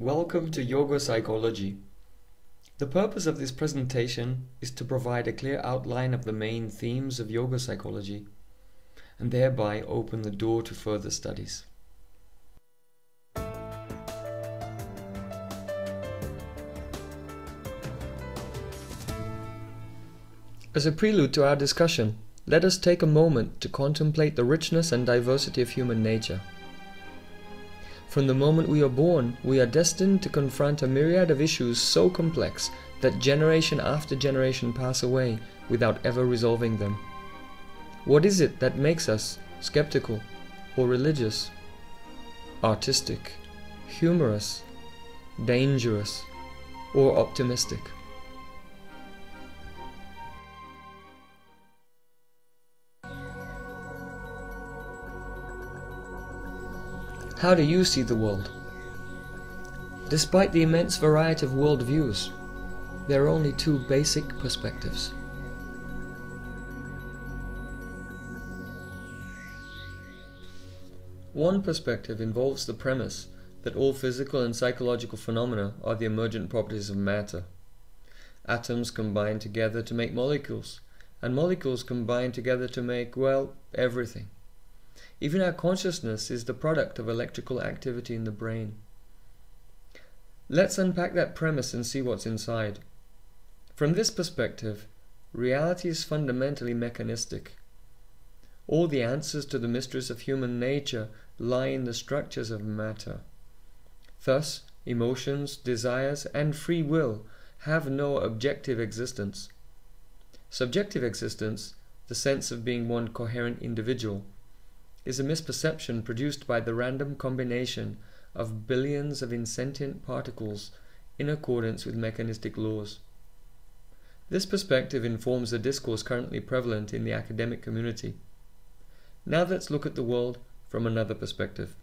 Welcome to Yoga Psychology. The purpose of this presentation is to provide a clear outline of the main themes of yoga psychology and thereby open the door to further studies. As a prelude to our discussion, let us take a moment to contemplate the richness and diversity of human nature. From the moment we are born, we are destined to confront a myriad of issues so complex that generation after generation pass away without ever resolving them. What is it that makes us skeptical or religious, artistic, humorous, dangerous, or optimistic? How do you see the world? Despite the immense variety of worldviews, there are only two basic perspectives. One perspective involves the premise that all physical and psychological phenomena are the emergent properties of matter. Atoms combine together to make molecules, and molecules combine together to make, well, everything. Even our consciousness is the product of electrical activity in the brain. Let's unpack that premise and see what's inside. From this perspective, reality is fundamentally mechanistic. All the answers to the mysteries of human nature lie in the structures of matter. Thus, emotions, desires, and free will have no objective existence. Subjective existence, the sense of being one coherent individual, is a misperception produced by the random combination of billions of insentient particles in accordance with mechanistic laws. This perspective informs the discourse currently prevalent in the academic community. Now let's look at the world from another perspective.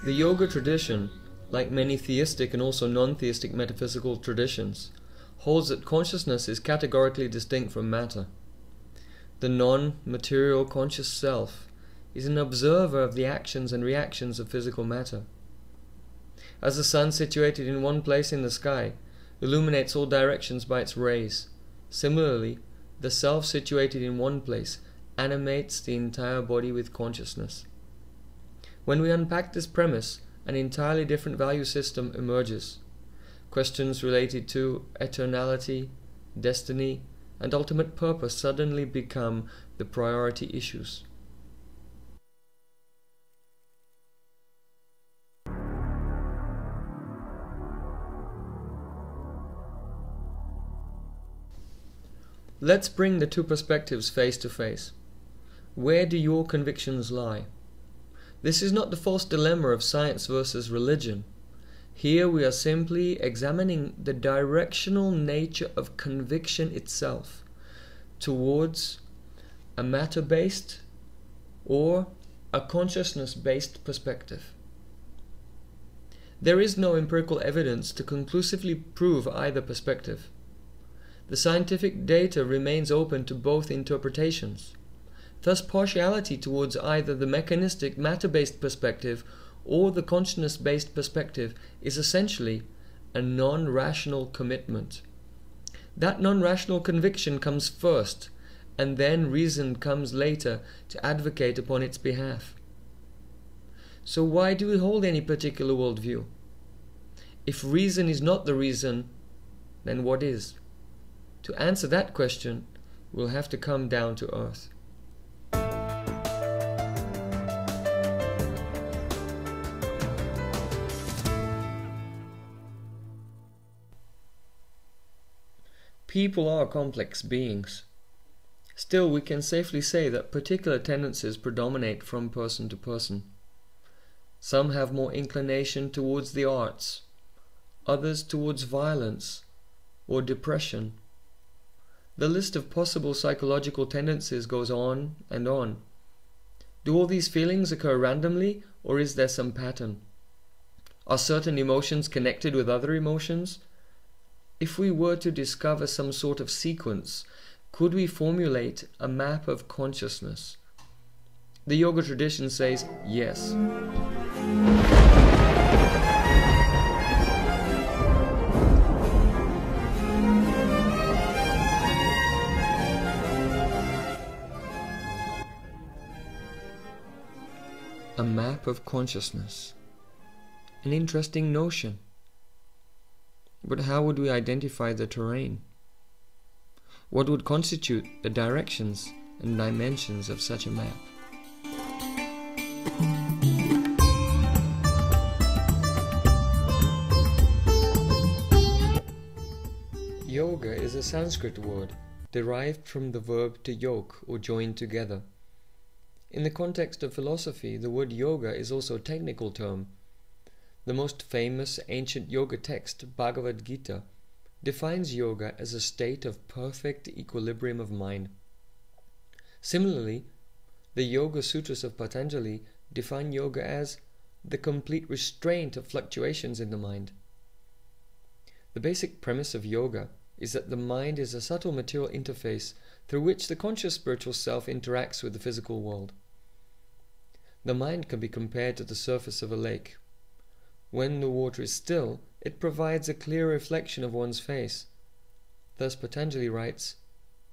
The yoga tradition, like many theistic and also non-theistic metaphysical traditions, holds that consciousness is categorically distinct from matter. The non-material conscious self is an observer of the actions and reactions of physical matter. As the sun situated in one place in the sky illuminates all directions by its rays, similarly, the self situated in one place animates the entire body with consciousness. When we unpack this premise, an entirely different value system emerges. Questions related to eternality, destiny, and ultimate purpose suddenly become the priority issues. Let's bring the two perspectives face to face. Where do your convictions lie? This is not the false dilemma of science versus religion. Here we are simply examining the directional nature of conviction itself towards a matter-based or a consciousness-based perspective. There is no empirical evidence to conclusively prove either perspective. The scientific data remains open to both interpretations. Thus, partiality towards either the mechanistic, matter-based perspective or the consciousness-based perspective is essentially a non-rational commitment. That non-rational conviction comes first, and then reason comes later to advocate upon its behalf. So why do we hold any particular worldview? If reason is not the reason, then what is? To answer that question, we'll have to come down to earth. People are complex beings. Still, we can safely say that particular tendencies predominate from person to person. Some have more inclination towards the arts, others towards violence or depression. The list of possible psychological tendencies goes on and on. Do all these feelings occur randomly, or is there some pattern? Are certain emotions connected with other emotions? If we were to discover some sort of sequence, could we formulate a map of consciousness? The yoga tradition says yes. A map of consciousness. An interesting notion. But how would we identify the terrain? What would constitute the directions and dimensions of such a map? Yoga is a Sanskrit word derived from the verb to yoke or join together. In the context of philosophy, the word yoga is also a technical term. The most famous ancient yoga text, Bhagavad Gita, defines yoga as a state of perfect equilibrium of mind. Similarly, the Yoga Sutras of Patanjali define yoga as the complete restraint of fluctuations in the mind. The basic premise of yoga is that the mind is a subtle material interface through which the conscious spiritual self interacts with the physical world. The mind can be compared to the surface of a lake. When the water is still, it provides a clear reflection of one's face. Thus Patanjali writes,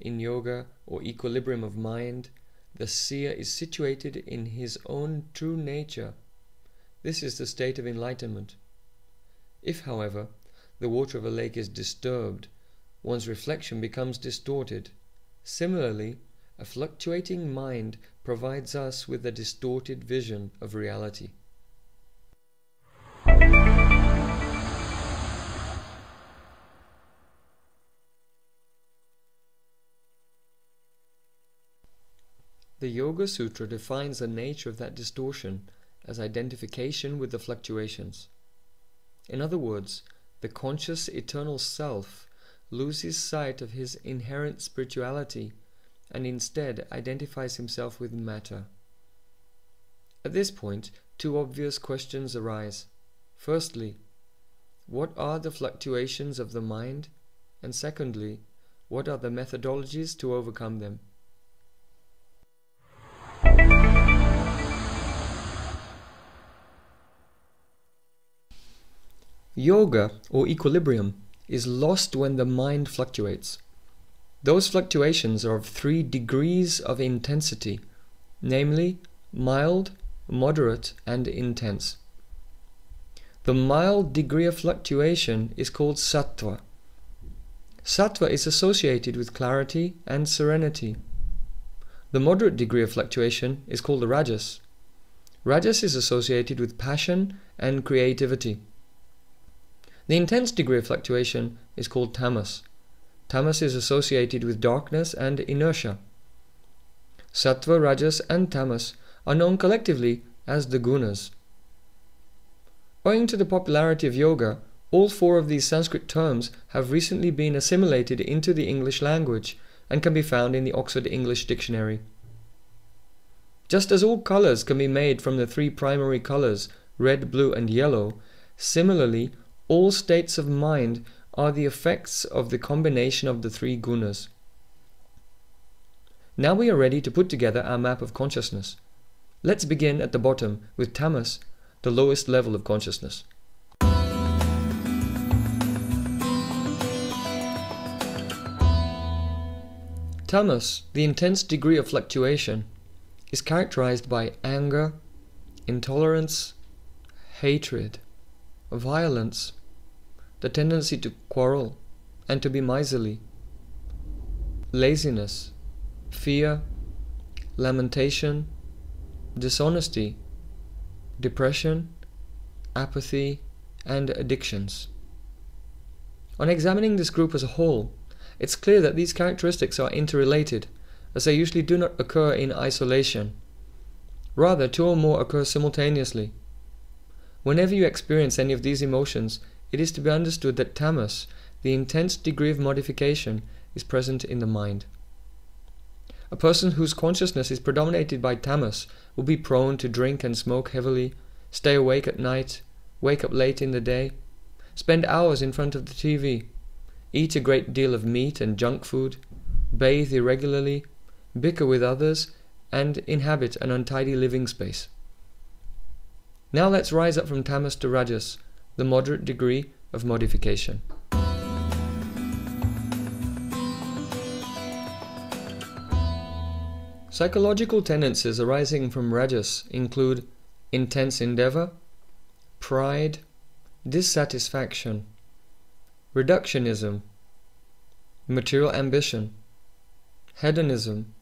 in yoga or equilibrium of mind, the seer is situated in his own true nature. This is the state of enlightenment. If, however, the water of a lake is disturbed, one's reflection becomes distorted. Similarly, a fluctuating mind provides us with a distorted vision of reality. The Yoga Sutra defines the nature of that distortion as identification with the fluctuations. In other words, the conscious eternal self loses sight of his inherent spirituality and instead identifies himself with matter. At this point, two obvious questions arise. Firstly, what are the fluctuations of the mind? And secondly, what are the methodologies to overcome them? Yoga, or equilibrium, is lost when the mind fluctuates. Those fluctuations are of 3 degrees of intensity, namely mild, moderate, and intense. The mild degree of fluctuation is called sattva. Sattva is associated with clarity and serenity. The moderate degree of fluctuation is called the rajas. Rajas is associated with passion and creativity. The intense degree of fluctuation is called tamas. Tamas is associated with darkness and inertia. Sattva, rajas, and tamas are known collectively as the gunas. Owing to the popularity of yoga, all 4 of these Sanskrit terms have recently been assimilated into the English language and can be found in the Oxford English Dictionary. Just as all colors can be made from the 3 primary colors, red, blue, and yellow, similarly, all states of mind are the effects of the combination of the 3 gunas. Now we are ready to put together our map of consciousness. Let's begin at the bottom with tamas, the lowest level of consciousness. Tamas, the intense degree of fluctuation, is characterized by anger, intolerance, hatred, violence, the tendency to quarrel and to be miserly, laziness, fear, lamentation, dishonesty, depression, apathy, and addictions. On examining this group as a whole, it's clear that these characteristics are interrelated, as they usually do not occur in isolation. Rather, 2 or more occur simultaneously. Whenever you experience any of these emotions, it is to be understood that tamas, the intense degree of modification, is present in the mind. A person whose consciousness is predominated by tamas will be prone to drink and smoke heavily, stay awake at night, wake up late in the day, spend hours in front of the TV, eat a great deal of meat and junk food, bathe irregularly, bicker with others, and inhabit an untidy living space. Now let's rise up from tamas to rajas, the moderate degree of modification. Psychological tendencies arising from rajas include intense endeavor, pride, dissatisfaction, reductionism, material ambition, hedonism,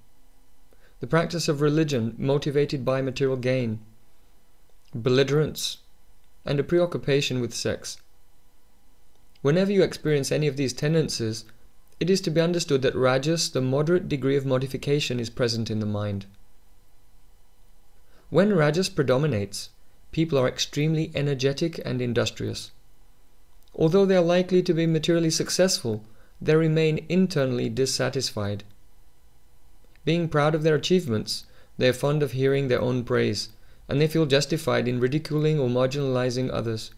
the practice of religion motivated by material gain, belligerence, and a preoccupation with sex. Whenever you experience any of these tendencies, it is to be understood that rajas, the moderate degree of modification, is present in the mind. When rajas predominates, people are extremely energetic and industrious. Although they are likely to be materially successful, they remain internally dissatisfied. Being proud of their achievements, they are fond of hearing their own praise, and they feel justified in ridiculing or marginalizing others.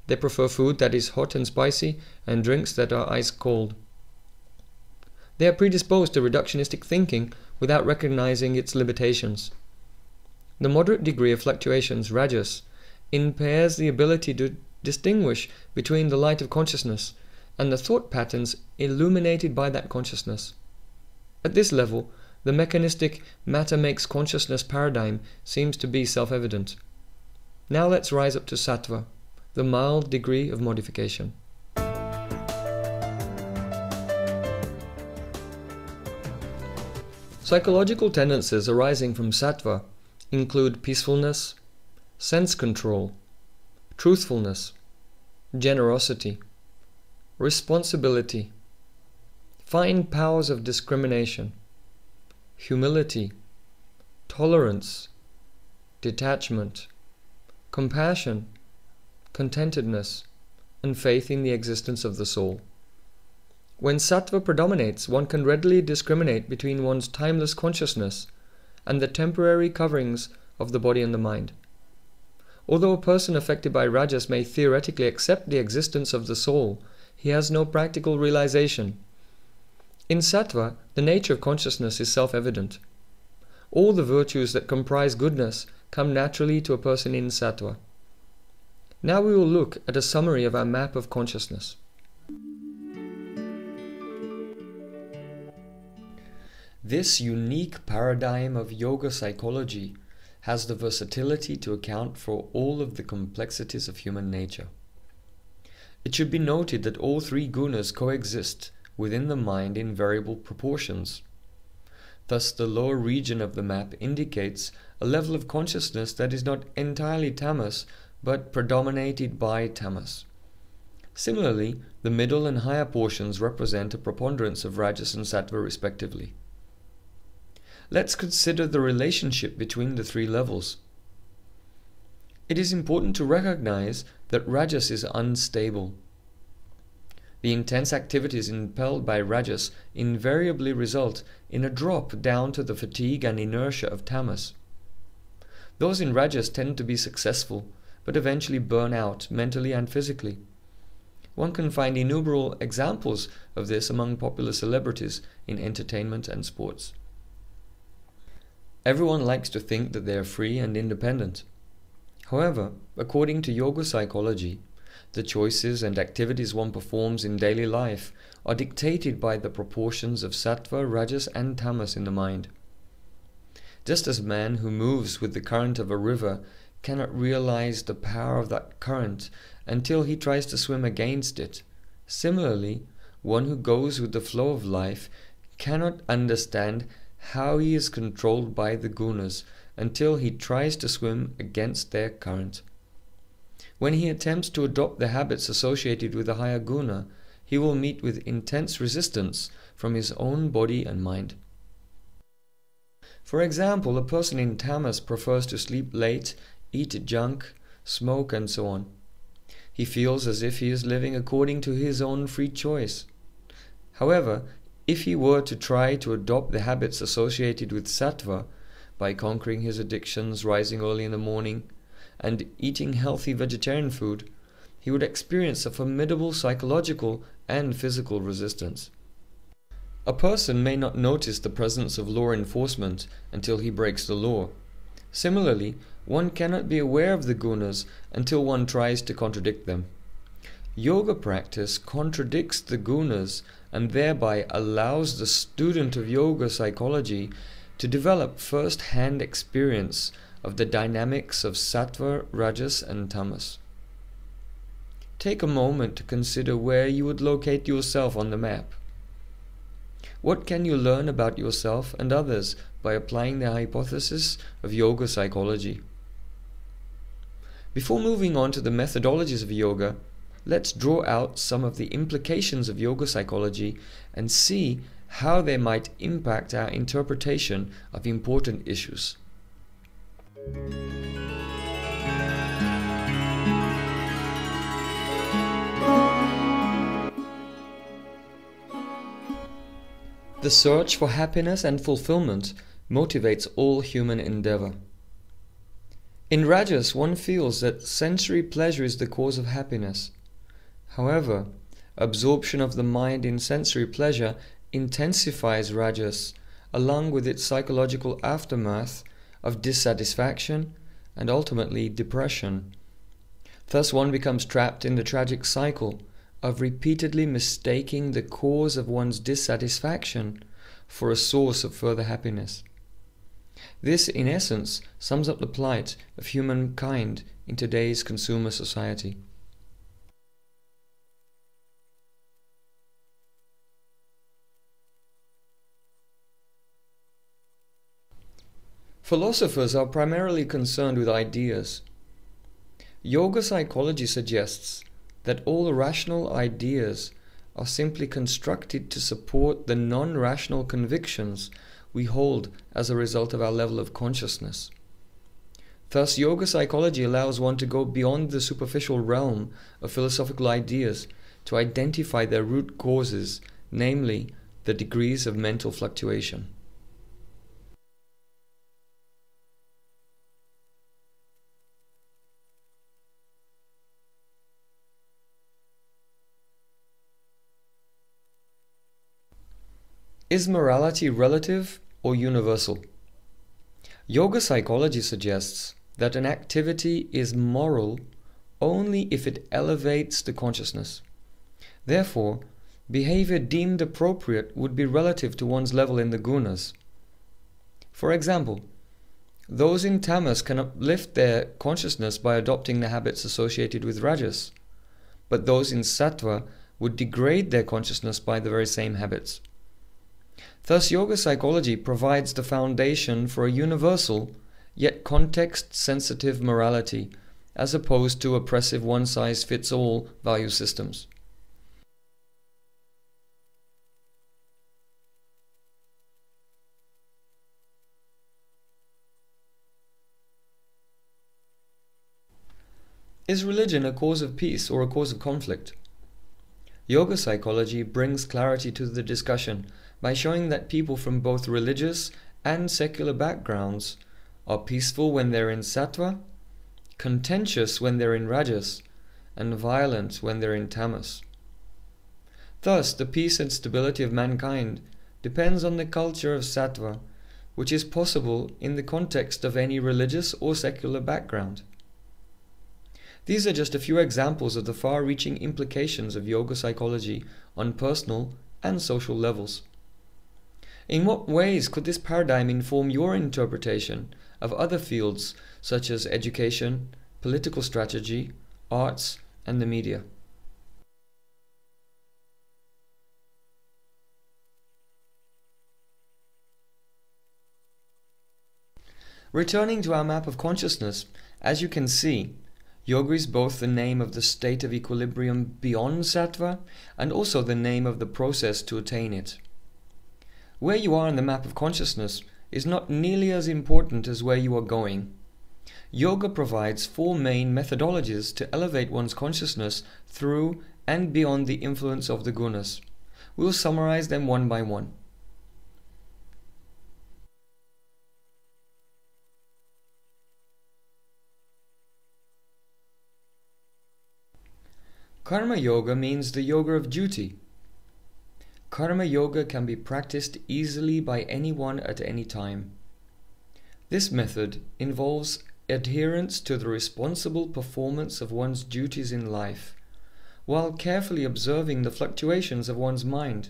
They prefer food that is hot and spicy and drinks that are ice cold. They are predisposed to reductionistic thinking without recognizing its limitations. The moderate degree of fluctuations, rajas, impairs the ability to distinguish between the light of consciousness and the thought patterns illuminated by that consciousness. At this level, the mechanistic matter makes consciousness paradigm seems to be self-evident. Now let's rise up to sattva, the mild degree of modification. Psychological tendencies arising from sattva include peacefulness, sense control, truthfulness, generosity, responsibility, fine powers of discrimination, humility, tolerance, detachment, compassion, contentedness, and faith in the existence of the soul. When sattva predominates, one can readily discriminate between one's timeless consciousness and the temporary coverings of the body and the mind. Although a person affected by rajas may theoretically accept the existence of the soul, he has no practical realization. In sattva, the nature of consciousness is self-evident. All the virtues that comprise goodness come naturally to a person in sattva. Now we will look at a summary of our map of consciousness. This unique paradigm of yoga psychology has the versatility to account for all of the complexities of human nature. It should be noted that all three gunas coexist within the mind in variable proportions. Thus, the lower region of the map indicates a level of consciousness that is not entirely tamas, but predominated by tamas. Similarly, the middle and higher portions represent a preponderance of rajas and sattva respectively. Let's consider the relationship between the three levels. It is important to recognize that rajas is unstable. The intense activities impelled by rajas invariably result in a drop down to the fatigue and inertia of tamas. Those in rajas tend to be successful, but eventually burn out mentally and physically. One can find innumerable examples of this among popular celebrities in entertainment and sports. Everyone likes to think that they are free and independent. However, according to yoga psychology, the choices and activities one performs in daily life are dictated by the proportions of sattva, rajas, and tamas in the mind. Just as a man who moves with the current of a river cannot realize the power of that current until he tries to swim against it, similarly, one who goes with the flow of life cannot understand how he is controlled by the gunas until he tries to swim against their current. When he attempts to adopt the habits associated with a higher guna, he will meet with intense resistance from his own body and mind. For example, a person in tamas prefers to sleep late, eat junk, smoke, and so on. He feels as if he is living according to his own free choice. However, if he were to try to adopt the habits associated with sattva, by conquering his addictions, rising early in the morning, and eating healthy vegetarian food, he would experience a formidable psychological and physical resistance. A person may not notice the presence of law enforcement until he breaks the law. Similarly, one cannot be aware of the gunas until one tries to contradict them. Yoga practice contradicts the gunas and thereby allows the student of yoga psychology to develop first-hand experience of the dynamics of sattva, rajas and tamas. Take a moment to consider where you would locate yourself on the map. What can you learn about yourself and others by applying the hypothesis of yoga psychology? Before moving on to the methodologies of yoga, let's draw out some of the implications of yoga psychology and see how they might impact our interpretation of important issues. The search for happiness and fulfillment motivates all human endeavor. In Rajas, one feels that sensory pleasure is the cause of happiness. However, absorption of the mind in sensory pleasure intensifies Rajas, along with its psychological aftermath of dissatisfaction and ultimately depression. Thus one becomes trapped in the tragic cycle of repeatedly mistaking the cause of one's dissatisfaction for a source of further happiness. This, in essence, sums up the plight of humankind in today's consumer society. Philosophers are primarily concerned with ideas. Yoga psychology suggests that all rational ideas are simply constructed to support the non-rational convictions we hold as a result of our level of consciousness. Thus, yoga psychology allows one to go beyond the superficial realm of philosophical ideas to identify their root causes, namely the degrees of mental fluctuation. Is morality relative or universal? Yoga psychology suggests that an activity is moral only if it elevates the consciousness. Therefore, behavior deemed appropriate would be relative to one's level in the gunas. For example, those in tamas can uplift their consciousness by adopting the habits associated with rajas, but those in sattva would degrade their consciousness by the very same habits. Thus, yoga psychology provides the foundation for a universal, yet context-sensitive morality, as opposed to oppressive one-size-fits-all value systems. Is religion a cause of peace or a cause of conflict? Yoga psychology brings clarity to the discussion by showing that people from both religious and secular backgrounds are peaceful when they're in sattva, contentious when they're in rajas, and violent when they're in tamas. Thus, the peace and stability of mankind depends on the culture of sattva, which is possible in the context of any religious or secular background. These are just a few examples of the far-reaching implications of yoga psychology on personal and social levels. In what ways could this paradigm inform your interpretation of other fields such as education, political strategy, arts, and the media? Returning to our map of consciousness, as you can see, yoga is both the name of the state of equilibrium beyond sattva and also the name of the process to attain it. Where you are on the map of consciousness is not nearly as important as where you are going. Yoga provides 4 main methodologies to elevate one's consciousness through and beyond the influence of the gunas. We'll summarize them one by one. Karma yoga means the yoga of duty. Karma yoga can be practiced easily by anyone at any time. This method involves adherence to the responsible performance of one's duties in life, while carefully observing the fluctuations of one's mind.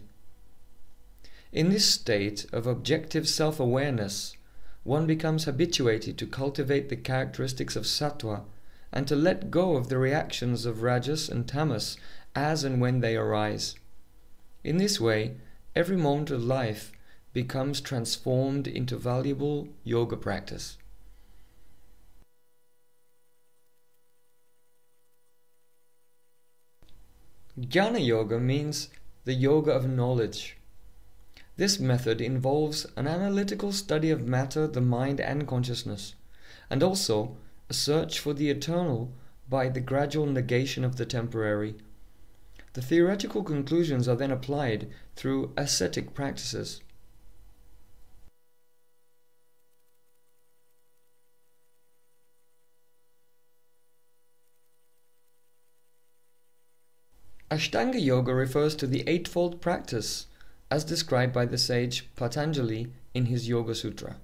In this state of objective self-awareness, one becomes habituated to cultivate the characteristics of sattva and to let go of the reactions of rajas and tamas as and when they arise. In this way, every moment of life becomes transformed into valuable yoga practice. Jnana Yoga means the yoga of knowledge. This method involves an analytical study of matter, the mind and consciousness, and also a search for the eternal by the gradual negation of the temporary. The theoretical conclusions are then applied through ascetic practices. Ashtanga Yoga refers to the eightfold practice as described by the sage Patanjali in his Yoga Sutra.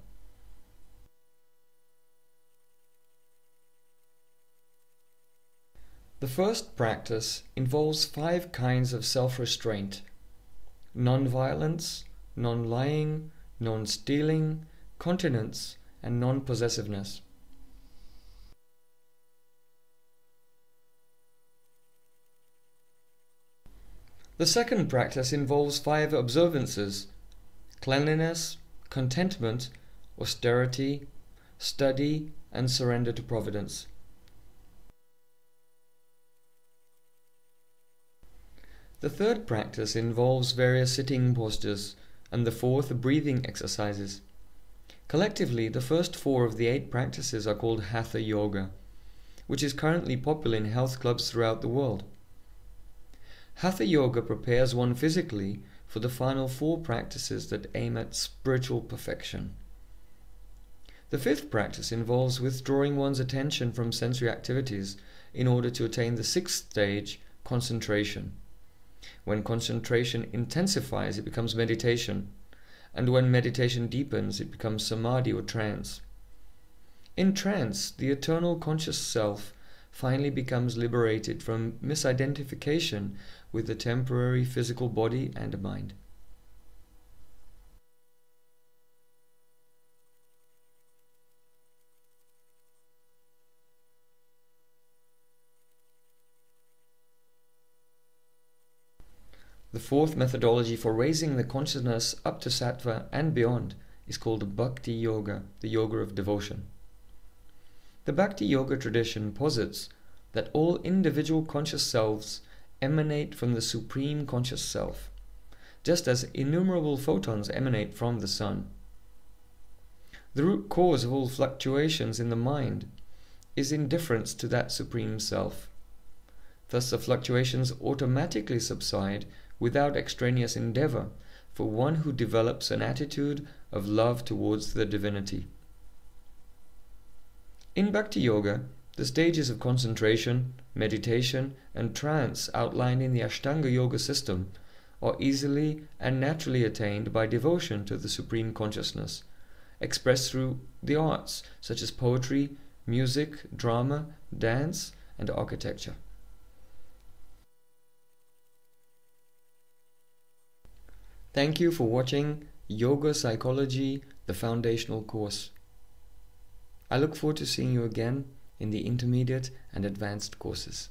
The first practice involves 5 kinds of self-restraint: non-violence, non-lying, non-stealing, continence, and non-possessiveness. The second practice involves 5 observances: cleanliness, contentment, austerity, study, and surrender to providence. The third practice involves various sitting postures, and the fourth breathing exercises. Collectively, the first 4 of the 8 practices are called Hatha Yoga, which is currently popular in health clubs throughout the world. Hatha Yoga prepares one physically for the final 4 practices that aim at spiritual perfection. The 5th practice involves withdrawing one's attention from sensory activities in order to attain the 6th stage, concentration. When concentration intensifies, it becomes meditation, and when meditation deepens, it becomes samadhi or trance. In trance, the eternal conscious self finally becomes liberated from misidentification with the temporary physical body and mind. The 4th methodology for raising the consciousness up to sattva and beyond is called Bhakti Yoga, the yoga of devotion. The Bhakti Yoga tradition posits that all individual conscious selves emanate from the Supreme Conscious Self, just as innumerable photons emanate from the Sun. The root cause of all fluctuations in the mind is indifference to that Supreme Self. Thus the fluctuations automatically subside without extraneous endeavor for one who develops an attitude of love towards the divinity. In Bhakti Yoga, the stages of concentration, meditation, and trance outlined in the Ashtanga Yoga system are easily and naturally attained by devotion to the Supreme Consciousness, expressed through the arts such as poetry, music, drama, dance, and architecture. Thank you for watching Yoga Psychology, the foundational course. I look forward to seeing you again in the intermediate and advanced courses.